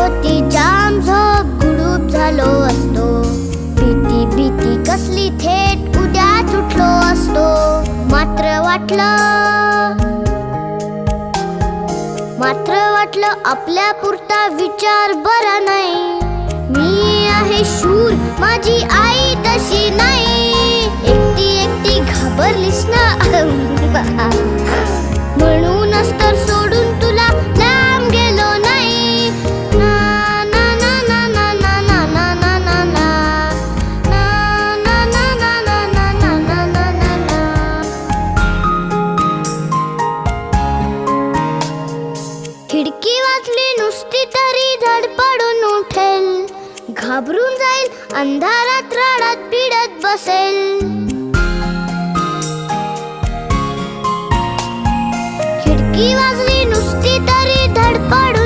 होती जाम झोप, गुडूप झालो असतो. भीती भीती कसली थेट उद्या उठलो असतो. मात्र वाटलं आपल्या पुरता विचार बरा नाही. मी आहे शूर, माझी आई तशी नाही. एकटी एकटी घाबरलीस ना म्हणूनच तर सोडून तुला लांब गेलो नाही. ना ना ना ना ना ना ना ना ना ना ना ना ना ना ना ना ना ना ना. खिडकी वाचली नुसती तरी धडपडून उठेल. घाबरून जाईल, अंधारात रडत पिडत बसेल. खिडकी वाजली नुसती तरी धडपडून